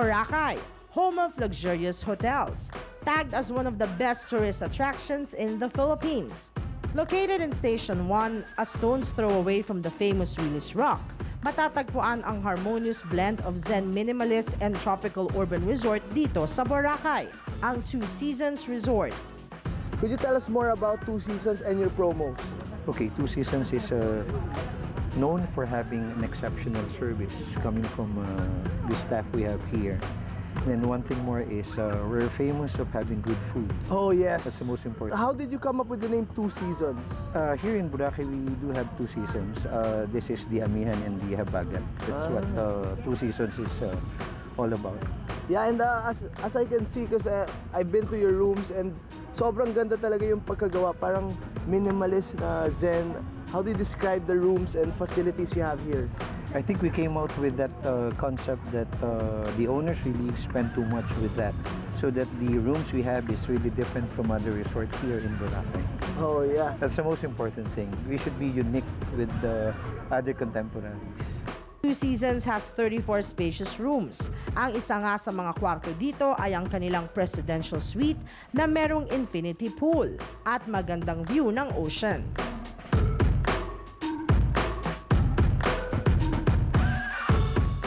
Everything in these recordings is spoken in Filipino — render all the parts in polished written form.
Boracay, home of luxurious hotels, tagged as one of the best tourist attractions in the Philippines. Located in Station 1, a stone's throw away from the famous Willis Rock, matatagpuan ang harmonious blend of Zen minimalist and tropical urban resort dito sa Boracay, ang Two Seasons Resort. Could you tell us more about Two Seasons and your promos? Okay, Two Seasons is known for having an exceptional service coming from the staff we have here. And one thing more is we're famous of having good food. Oh, yes. That's the most important. How did you come up with the name Two Seasons? Here in Boracay, we do have Two Seasons. This is the Amihan and the Habagat. That's what Two Seasons is all about. Yeah, and as I can see, because I've been to your rooms and sobrang ganda talaga yung pagkagawa. Parang minimalist na zen. How do you describe the rooms and facilities you have here? I think we came out with that concept that the owners really spend too much with that, so that the rooms we have is really different from other resorts here in Boracay. Oh, yeah. That's the most important thing. We should be unique with the other contemporaries. Two Seasons has 34 spacious rooms. Ang isa nga sa mga kwarto dito ay ang kanilang presidential suite na merong infinity pool at magandang view ng ocean.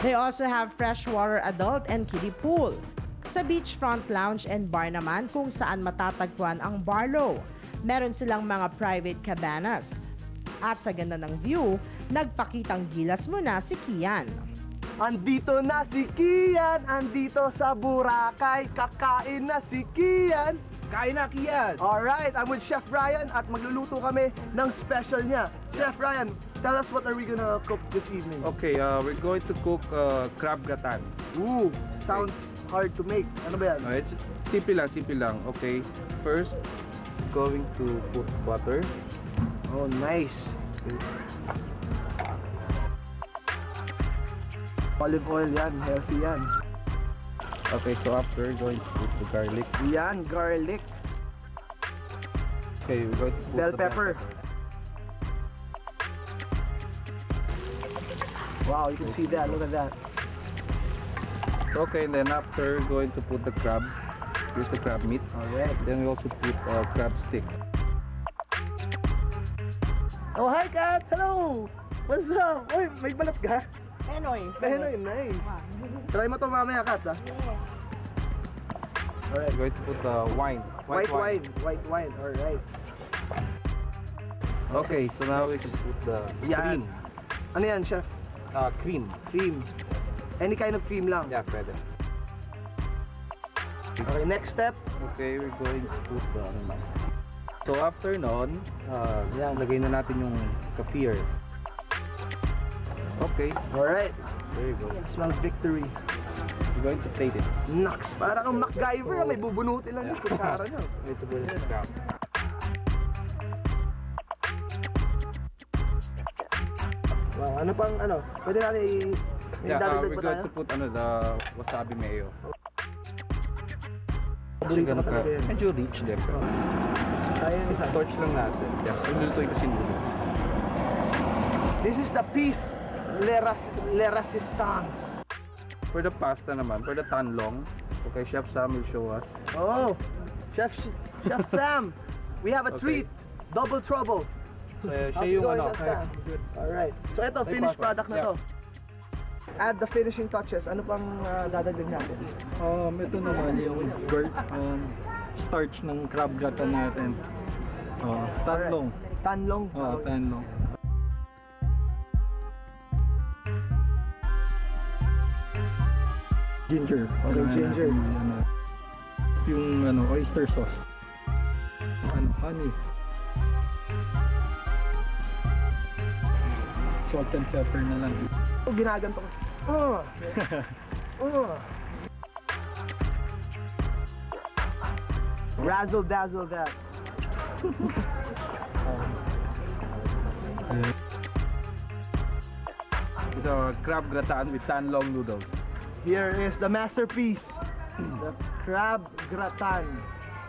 They also have freshwater adult and kiddie pool. Sa beachfront lounge and bar naman kung saan matatagpuan ang Barlow. Meron silang mga private cabanas. At sa ganda ng view, nagpakitang gilas mo na si Kian. Andito na si Kian, andito sa Boracay, kakain na si Kian. Kain na, Kian! Alright, I'm with Chef Ryan at magluluto kami ng special niya. Chef Ryan, tell us what are we gonna cook this evening? Okay, we're going to cook crab gratin. Ooh, sounds hard to make. Ano ba yan? It's simple lang. Okay, first, going to put butter. Oh, nice. Olive oil yan, healthy yan. Okay, so after, going to put the garlic. Yan, garlic. Okay, we're going to put Bell the pepper. Wow, you can see that. Look at that. Okay, and then after, going to put the crab. Here's the crab meat. Alright. Then we also put crab stick. Oh, hi, Kat! Hello! What's up? Uy, may balat ka? Enoy. Pehenoy, nice. Try mo to mamaya, Kat, ha? Alright. We're going to put wine. White wine. Alright. Okay, so now we can put the Yan. cream. Ano yan, chef? Cream. Cream. Any kind of cream lang. Yeah, pwede. Okay, next step. Okay, we're going to put the So after nun, Yan. lagay na natin yung kefir. Okay, Alright. there you go. Smells victory. We're going to plate it. Naks, para kang MacGyver, may bubunutin lang yung kutsara nyo. Wait to put it down. Wow, ano pang ano? Pwede natin Yeah, dadagdag we're pa going tayo? to put the wasabi mayo. Paborito ko talaga yan. Medyo rich din. Kaya yung isa. Torch lang natin. Yeah, so lulutuin kasi noodles. This is the piece le resistance. For the pasta naman, for the tanlong, okay, Chef Sam will show us. Oh, Chef Sam, we have a Okay. treat. Double trouble. So, How's siya it yung going, ano. Chef Sam? Alright. So ito, finished product na to. Add the finishing touches. Ano pang dadagdag natin? Ito naman yung starch ng crab gratin natin. Tanlong. Tanlong. Tanlong. Ginger. Okay, ginger. Yung oyster sauce. Honey. Salt and pepper na lang. Oh, ginaganto ko. Razzle dazzle that. It's a crab gratin with tanlong noodles. Here is the masterpiece. The crab gratin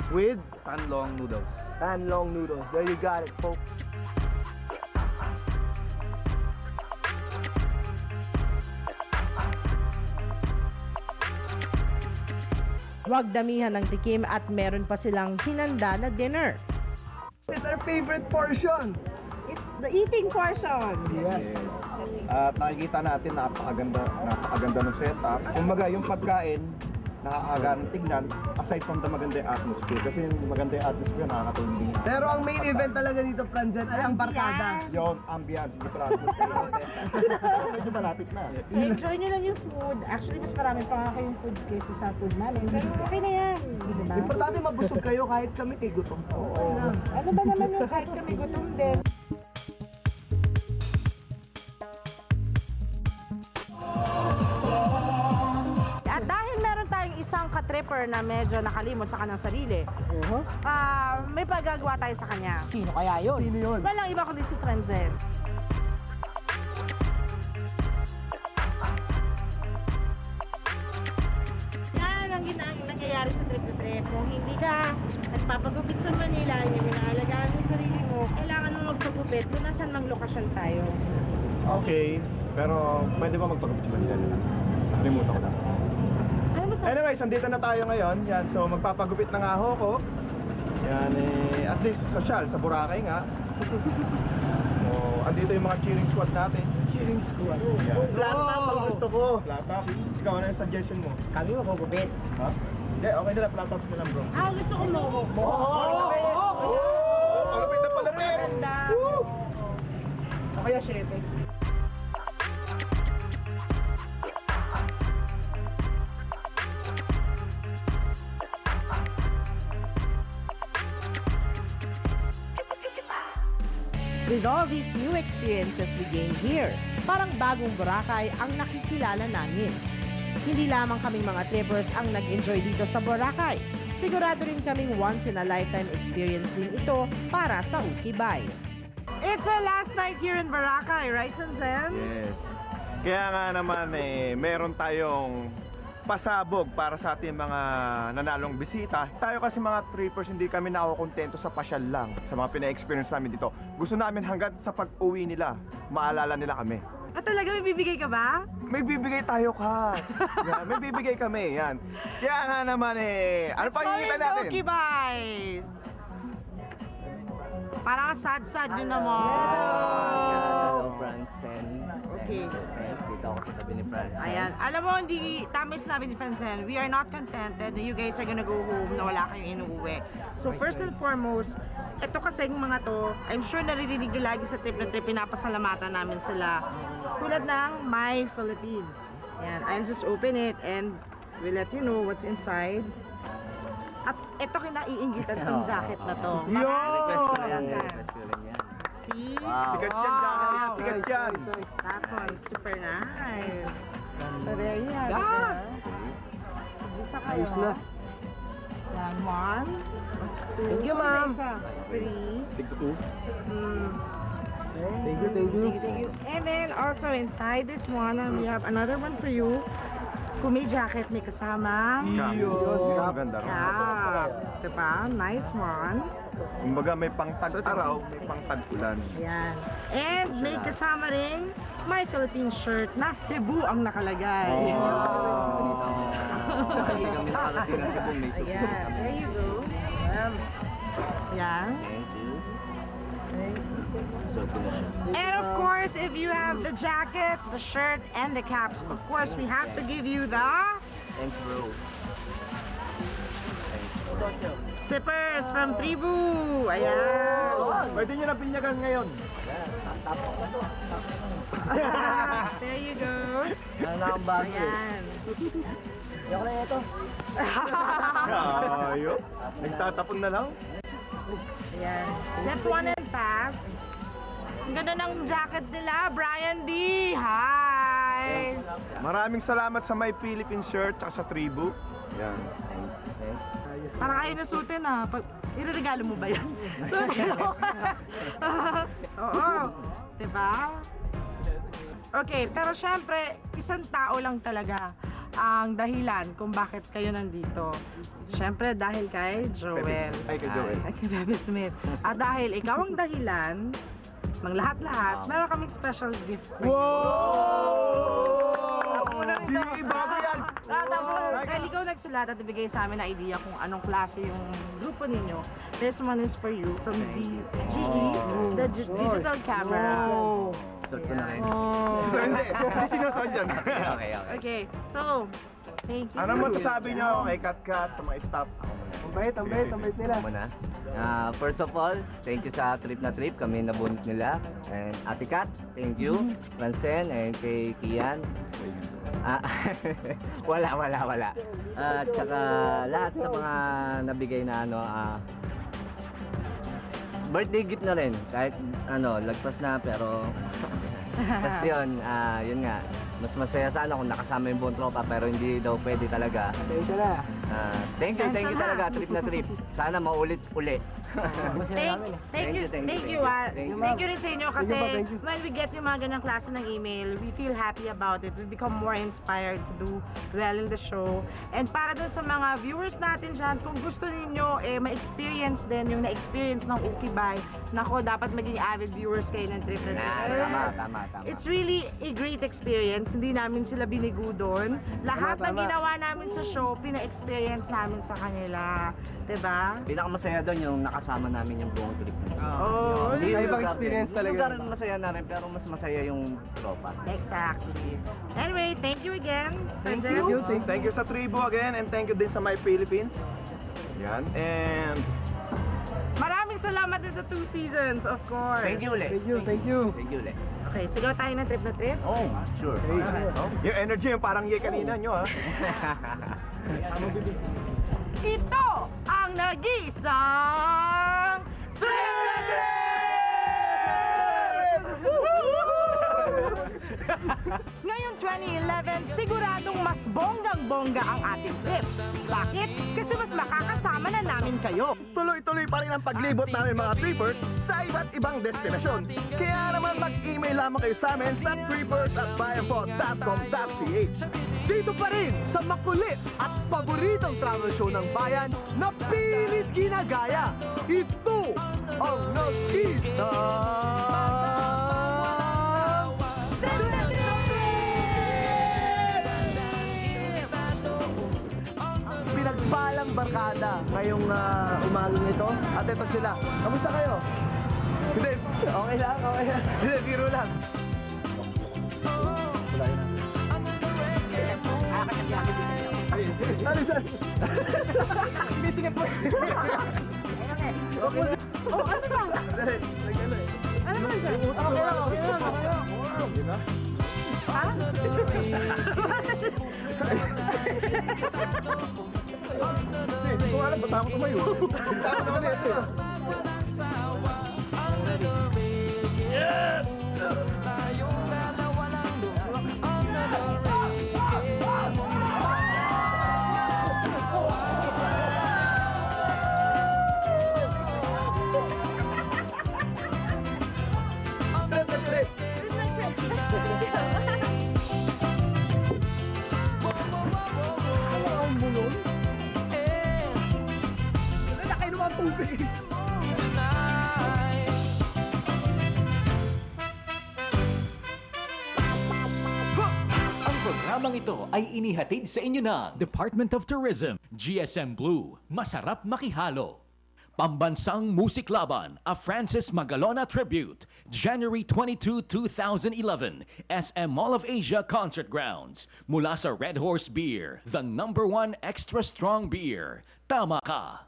with Tanlong noodles. tanlong noodles. There you got it, folks. Huwag damihan ng tikim at meron pa silang hinanda na dinner. It's our favorite portion. It's the eating portion. Yes. At nakikita natin napakaganda ng setup. Kumbaga yung pagkain, nakakaganang tignan aside from the maganda yung atmosphere. Kasi yung maganda yung atmosphere, nakakatulong din. Pero ang main event talaga dito, Franzen, ay ang barkada. Yung ambiance, hindi pala atmosphere. Pero medyo malapit na. Enjoy nyo lang yung food. Actually, mas marami pa nga kayong food kaysa sa food namin. Pero okay na yan. Diba? Importante mabusog kayo kahit kami kay gutom. Ano ba naman yung kahit kami gutom din? At dahil meron tayong isang katripper na medyo nakalimot sa kanyang sarili, may paggagawa tayo sa kanya. Sino kaya yun? Sino yun? Walang iba kundi si Franzen. Yan ang nangyayari sa trip to trip. Kung hindi ka nagpapagupit sa Manila, hindi mo naalagaan yung sarili mo, kailangan mo magpagupit kung nasan mang lokasyon tayo. Okay, pero pwede ba magpagupit sa Manila nila? Nakalimutan ko na. Ano ba sa... Anyways, andito na tayo ngayon. Yan, so magpapagupit na nga ako. Yan, at least social, sa Boracay nga. So, andito yung mga cheering squad natin. Cheering squad? Yan. Flat top ang gusto ko. Flat top? Ikaw, ano yung suggestion mo? Kami magpagupit. Ha? Hindi, okay na lang, flat tops na lang bro. Gusto ko mo. Palupit na palupit! Ganda. O kaya 7. With all these new experiences we gain here, parang bagong Boracay ang nakikilala namin. Hindi lamang kaming mga trippers ang nag-enjoy dito sa Boracay. Sigurado rin kaming once-in-a-lifetime experience din ito para sa Ukibay. It's our last night here in Boracay, right, Franzen? Yes. Kaya nga naman meron tayong pasabog para sa ating mga nanalong bisita. Tayo kasi mga trippers, hindi kami nakukontento sa pasyal lang, sa mga pina-experience namin dito. Gusto namin hanggang sa pag-uwi nila, maalala nila kami. At talaga may bibigay ka ba? May bibigay tayo ka. Yan, may bibigay kami, yan. Kaya nga naman ano pa hihintay natin? Ukibays! Parang sad-sad yun naman. Hello, Francen. Okay. Friends, dito ako sa tabi ni Francen. Ayan. Alam mo, hindi tama yung sinabi ni Francen. We are not contented that you guys are gonna go home na wala kayong inuuwi. So first and foremost, ito kasi yung mga to, I'm sure naririnig nyo lagi sa trip na trip, pinapasalamatan namin sila. Tulad ng My Philippines. Ayan. I'll just open it and we'll let you know what's inside. At ito kinaiinggitan tong jacket na to. Request ko na yan. Maganda. Request ko lang yan. See? Sikat yan, jacket yan, sikat yan. That one's super nice. So there you have it. Isa kayo. Ayos na. Yan, 1, 2, Thank you, ma'am. 3. Tigto 2. Thank you, thank you. Thank you. And then also inside this one, we have another one for you. Kung may jacket, may kasama. Yun, maganda rin. Cap. Diba? Nice one. Kumbaga may pang-tag-araw, may pang-tag-ulan. Ayan. And may kasama rin My Philippines shirt na Cebu ang nakalagay. Hindi kami nakarating ng Cebu. May susunod Ayan. kami. There you go. Ayan. Thank you. So, ito na siya. And of course, if you have the jacket, the shirt, and the caps, of course, we have to give you the Thanks, bro. zippers from Tribu. Ayan. Pwede nyo na pinyagan ngayon. There you go. Ano na ang bago? Ayan. Ayop. Nagtatapon na lang. Ayan. Step 1 and pass. Ang ganda ng jacket nila, Brian D. Hi! Maraming salamat sa My Philippines shirt at sa Tribu. Yan. Parang ayaw na suotin ah. Ireregalo mo ba yan? Suotin mo. Oo. Diba? Okay, pero syempre, isang tao lang talaga ang dahilan kung bakit kayo nandito. Syempre, dahil kay Joel. Ay, kay Joel. At kay Bebe Smith. At dahil ikaw ang dahilan ng lahat-lahat, meron kaming special gift for you. Di, bago yan. Dahil ikaw nagsulat at ibigay sa amin na idea kung anong klase yung grupo ninyo. This one is for you from the GE, the digital camera. Suot ko na rin. So, hindi sinusuot yan. Okay. Okay, so, thank you. Ano masasabi niyo kay Kat sa mga staff? Ang bait nila. Ako muna. First of all, thank you sa trip na trip. Kami nabunot nila. And Ate Kat, thank you. Francen and kay Kian. Wala. At saka lahat sa mga nabigay na birthday gift na rin. Kahit lagpas na pero kasi yun nga. Mas masaya sana kung nakasama yung buong tropa pero hindi daw pwede talaga. Thank you talaga, trip na trip. Sana maulit uli. Thank you. Thank you rin sa inyo kasi when we get yung mga ganang klase ng email, we feel happy about it. We become more inspired to do well in the show. And para dun sa mga viewers natin dyan, kung gusto ninyo ma-experience din yung na-experience ng Ukibay, nako, dapat maging avid viewers kayo ng trip na trip. Tama. It's really a great experience. Hindi namin sila binigo doon. Lahat ng ginawa namin sa show, pina-experience namin sa kanila. Diba? Pinakamasaya doon yung nakasama namin yung buong trip. Hindi Yung ibang lugar experience din. talaga. Yung lugar masaya na rin pero mas masaya yung tropa. Exactly. Anyway, thank you again. Thank Franzel. you. Thank you sa Tribu again and thank you din sa My Philippines. Yan. And Maraming salamat din sa 2 seasons, of course. Thank you ulit. thank you. Thank you ulit. Okay, sigaw tayo ng trip na trip. Oh, sure. Yung energy yung parang ye kanina nyo ha. Ito ang nag-iisang Trip na Trip! Ngayon 2011, siguradong mas bonggang-bongga ang ating trip. Bakit? Kasi mas makakasama na namin kayo. Tuloy-tuloy pa rin ang paglibot namin mga trippers sa iba't ibang destinasyon. Kaya naman mag-email lamang kayo sa amin sa trippers@bayanpo.com.ph. Dito pa rin sa makulit at paboritong travel show ng bayan na pilit ginagaya. Ito ang nag-isang pinagpalang barkada ngayong umagang ito. At ito sila. Kamusta kayo? Hindi, okay lang. Hindi, biro lang. Alisan! Bisingat mo! Oh, ano ba? Dali, Ano naman sir? okay lang. Ha? Hindi ko alam, ba't ako tumayo? Tako naman ito. Nakainom ang tubig. Ang programang ito ay inihatid sa inyo ng Department of Tourism, GSM Blue, Masarap Makihalo. Pambansang Musik Laban, a Francis Magalona Tribute, January 22, 2011, SM Mall of Asia Concert Grounds. Mula sa Red Horse Beer, the #1 extra strong beer. Tama ka!